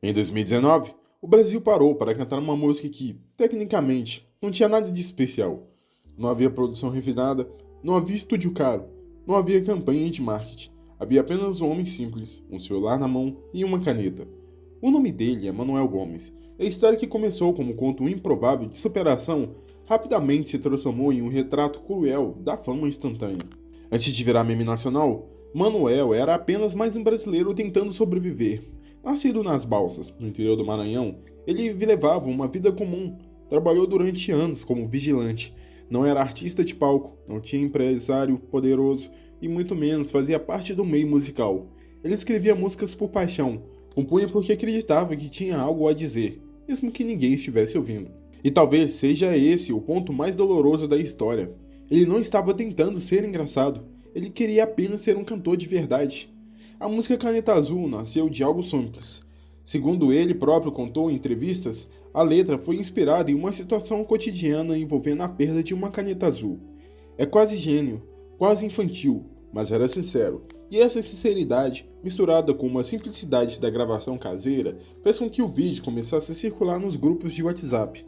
Em 2019, o Brasil parou para cantar uma música que, tecnicamente, não tinha nada de especial. Não havia produção refinada, não havia estúdio caro, não havia campanha de marketing. Havia apenas um homem simples, um celular na mão e uma caneta. O nome dele é Manuel Gomes. A história que começou como um conto improvável de superação rapidamente se transformou em um retrato cruel da fama instantânea. Antes de virar meme nacional, Manuel era apenas mais um brasileiro tentando sobreviver. Nascido nas Balsas, no interior do Maranhão, ele levava uma vida comum. Trabalhou durante anos como vigilante. Não era artista de palco, não tinha empresário poderoso e muito menos fazia parte do meio musical. Ele escrevia músicas por paixão, compunha porque acreditava que tinha algo a dizer, mesmo que ninguém estivesse ouvindo. E talvez seja esse o ponto mais doloroso da história. Ele não estava tentando ser engraçado, ele queria apenas ser um cantor de verdade. A música Caneta Azul nasceu de algo simples. Segundo ele próprio contou em entrevistas, a letra foi inspirada em uma situação cotidiana envolvendo a perda de uma caneta azul. É quase gênio, quase infantil, mas era sincero. E essa sinceridade, misturada com uma simplicidade da gravação caseira, fez com que o vídeo começasse a circular nos grupos de WhatsApp.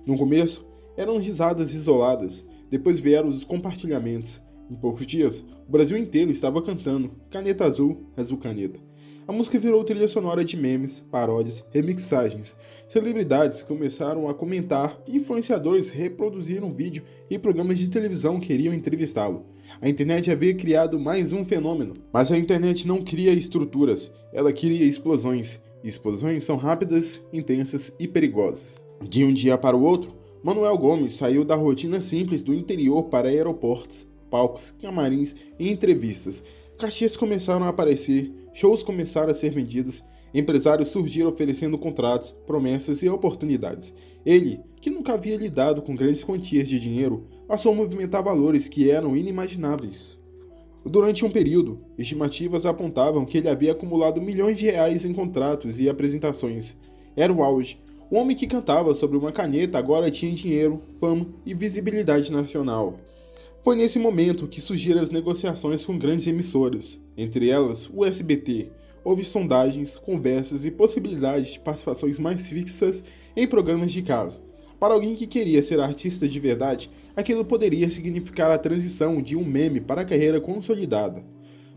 No começo, eram risadas isoladas, depois vieram os compartilhamentos. Em poucos dias, o Brasil inteiro estava cantando Caneta Azul, Azul Caneta. A música virou trilha sonora de memes, paródias, remixagens. Celebridades começaram a comentar e influenciadores reproduziram o vídeo e programas de televisão queriam entrevistá-lo. A internet havia criado mais um fenômeno, mas a internet não cria estruturas, ela cria explosões. E explosões são rápidas, intensas e perigosas. De um dia para o outro, Manuel Gomes saiu da rotina simples do interior para aeroportos, palcos, camarins e entrevistas. Cachês começaram a aparecer, shows começaram a ser vendidos, empresários surgiram oferecendo contratos, promessas e oportunidades. Ele, que nunca havia lidado com grandes quantias de dinheiro, passou a movimentar valores que eram inimagináveis. Durante um período, estimativas apontavam que ele havia acumulado milhões de reais em contratos e apresentações. Era o auge. O homem que cantava sobre uma caneta agora tinha dinheiro, fama e visibilidade nacional. Foi nesse momento que surgiram as negociações com grandes emissoras, entre elas o SBT. Houve sondagens, conversas e possibilidades de participações mais fixas em programas de casa. Para alguém que queria ser artista de verdade, aquilo poderia significar a transição de um meme para a carreira consolidada.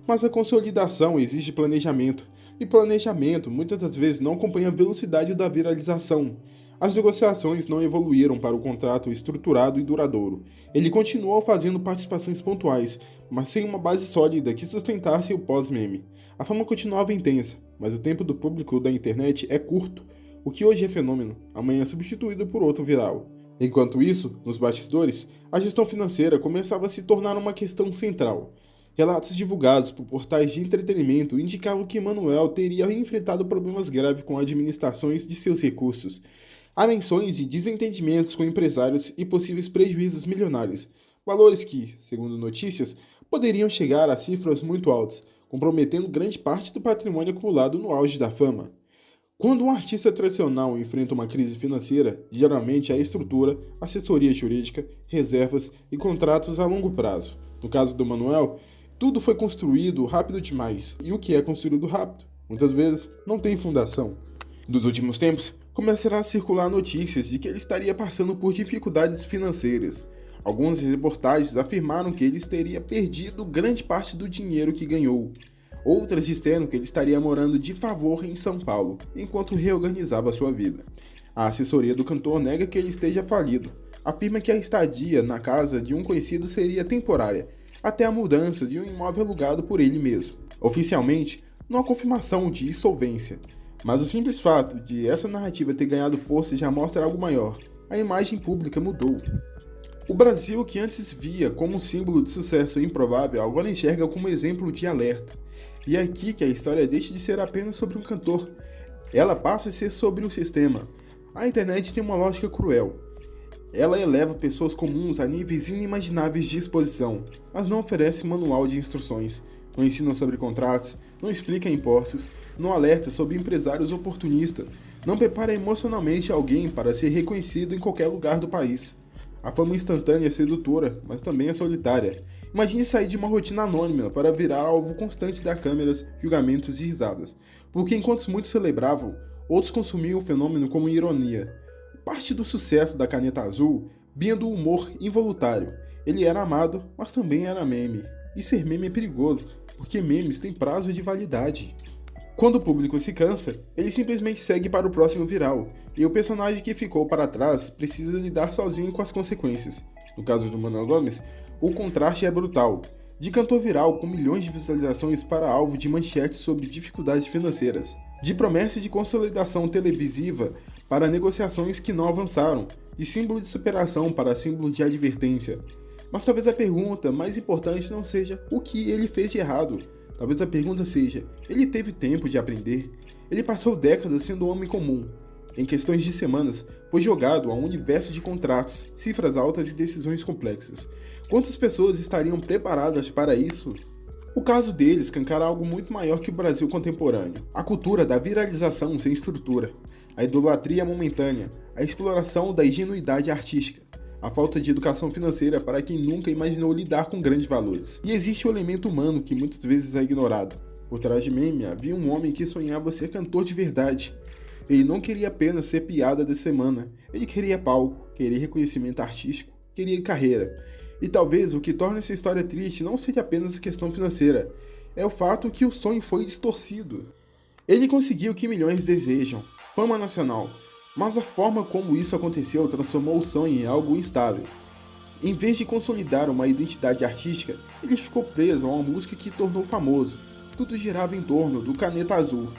Mas a consolidação exige planejamento, e planejamento muitas das vezes não acompanha a velocidade da viralização. As negociações não evoluíram para o contrato estruturado e duradouro. Ele continuou fazendo participações pontuais, mas sem uma base sólida que sustentasse o pós-meme. A fama continuava intensa, mas o tempo do público da internet é curto. O que hoje é fenômeno, amanhã é substituído por outro viral. Enquanto isso, nos bastidores, a gestão financeira começava a se tornar uma questão central. Relatos divulgados por portais de entretenimento indicavam que Manuel teria enfrentado problemas graves com administrações de seus recursos. Há menções de desentendimentos com empresários e possíveis prejuízos milionários, valores que, segundo notícias, poderiam chegar a cifras muito altas, comprometendo grande parte do patrimônio acumulado no auge da fama. Quando um artista tradicional enfrenta uma crise financeira, geralmente há estrutura, assessoria jurídica, reservas e contratos a longo prazo. No caso do Manuel, tudo foi construído rápido demais, e o que é construído rápido, muitas vezes, não tem fundação. Nos últimos tempos, começaram a circular notícias de que ele estaria passando por dificuldades financeiras. Algumas reportagens afirmaram que ele teria perdido grande parte do dinheiro que ganhou. Outras disseram que ele estaria morando de favor em São Paulo, enquanto reorganizava sua vida. A assessoria do cantor nega que ele esteja falido. Afirma que a estadia na casa de um conhecido seria temporária, até a mudança de um imóvel alugado por ele mesmo. Oficialmente, não há confirmação de insolvência, mas o simples fato de essa narrativa ter ganhado força já mostra algo maior. A imagem pública mudou. O Brasil, que antes via como um símbolo de sucesso improvável, agora enxerga como exemplo de alerta. E é aqui que a história deixa de ser apenas sobre um cantor. Ela passa a ser sobre o sistema. A internet tem uma lógica cruel. Ela eleva pessoas comuns a níveis inimagináveis de exposição, mas não oferece manual de instruções, não ensina sobre contratos, não explica impostos, não alerta sobre empresários oportunistas, não prepara emocionalmente alguém para ser reconhecido em qualquer lugar do país. A fama instantânea é sedutora, mas também é solitária. Imagine sair de uma rotina anônima para virar alvo constante das câmeras, julgamentos e risadas. Porque enquanto muitos celebravam, Outros consumiam o fenômeno como ironia. Parte do sucesso da Caneta Azul vinha do humor involuntário. Ele era amado, mas também era meme. E ser meme é perigoso, porque memes têm prazo de validade. Quando o público se cansa, ele simplesmente segue para o próximo viral, e o personagem que ficou para trás precisa lidar sozinho com as consequências. No caso do Manuel Gomes, o contraste é brutal. De cantor viral com milhões de visualizações para alvo de manchetes sobre dificuldades financeiras. De promessa de consolidação televisiva para negociações que não avançaram. De símbolo de superação para símbolo de advertência. Mas talvez a pergunta mais importante não seja o que ele fez de errado. Talvez a pergunta seja, ele teve tempo de aprender? Ele passou décadas sendo um homem comum. Em questões de semanas, foi jogado a um universo de contratos, cifras altas e decisões complexas. Quantas pessoas estariam preparadas para isso? O caso dele escancara algo muito maior que o Brasil contemporâneo. A cultura da viralização sem estrutura, a idolatria momentânea, a exploração da ingenuidade artística, a falta de educação financeira para quem nunca imaginou lidar com grandes valores. E existe o elemento humano que muitas vezes é ignorado. Por trás de meme havia um homem que sonhava ser cantor de verdade. Ele não queria apenas ser piada da semana, ele queria palco, queria reconhecimento artístico, queria carreira. E talvez o que torna essa história triste não seja apenas a questão financeira, é o fato que o sonho foi distorcido. Ele conseguiu o que milhões desejam, fama nacional, mas a forma como isso aconteceu transformou o sonho em algo instável. Em vez de consolidar uma identidade artística, ele ficou preso a uma música que tornou famoso. Tudo girava em torno do Caneta Azul.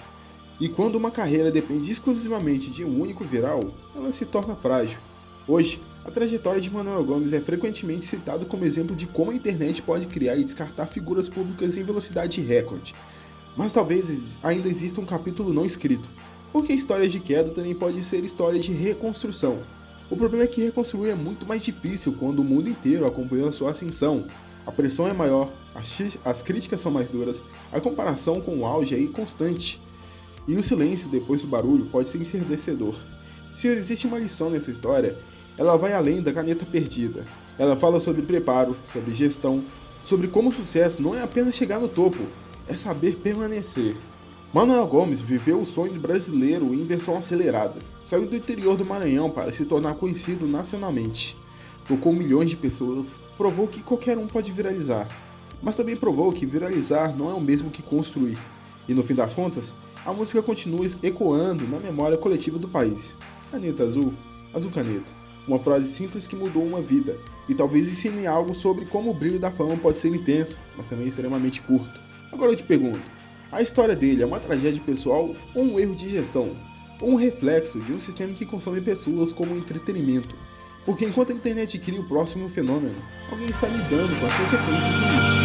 E quando uma carreira depende exclusivamente de um único viral, ela se torna frágil. Hoje, a trajetória de Manuel Gomes é frequentemente citada como exemplo de como a internet pode criar e descartar figuras públicas em velocidade recorde. Mas talvez ainda exista um capítulo não escrito, porque histórias de queda também pode ser história de reconstrução. O problema é que reconstruir é muito mais difícil quando o mundo inteiro acompanhou a sua ascensão. A pressão é maior, as críticas são mais duras, a comparação com o auge é constante. E o silêncio depois do barulho pode ser ensurdecedor. Se existe uma lição nessa história, ela vai além da caneta perdida. Ela fala sobre preparo, sobre gestão, sobre como o sucesso não é apenas chegar no topo, é saber permanecer. Manuel Gomes viveu o sonho brasileiro em versão acelerada. Saiu do interior do Maranhão para se tornar conhecido nacionalmente. Tocou milhões de pessoas, provou que qualquer um pode viralizar. Mas também provou que viralizar não é o mesmo que construir. E no fim das contas, a música continua ecoando na memória coletiva do país. Caneta Azul, Azul Caneta. Uma frase simples que mudou uma vida. E talvez ensine algo sobre como o brilho da fama pode ser intenso, mas também extremamente curto. Agora eu te pergunto, a história dele é uma tragédia pessoal ou um erro de gestão? Ou um reflexo de um sistema que consome pessoas como entretenimento? Porque enquanto a internet cria o próximo fenômeno, alguém está lidando com as consequências do isso.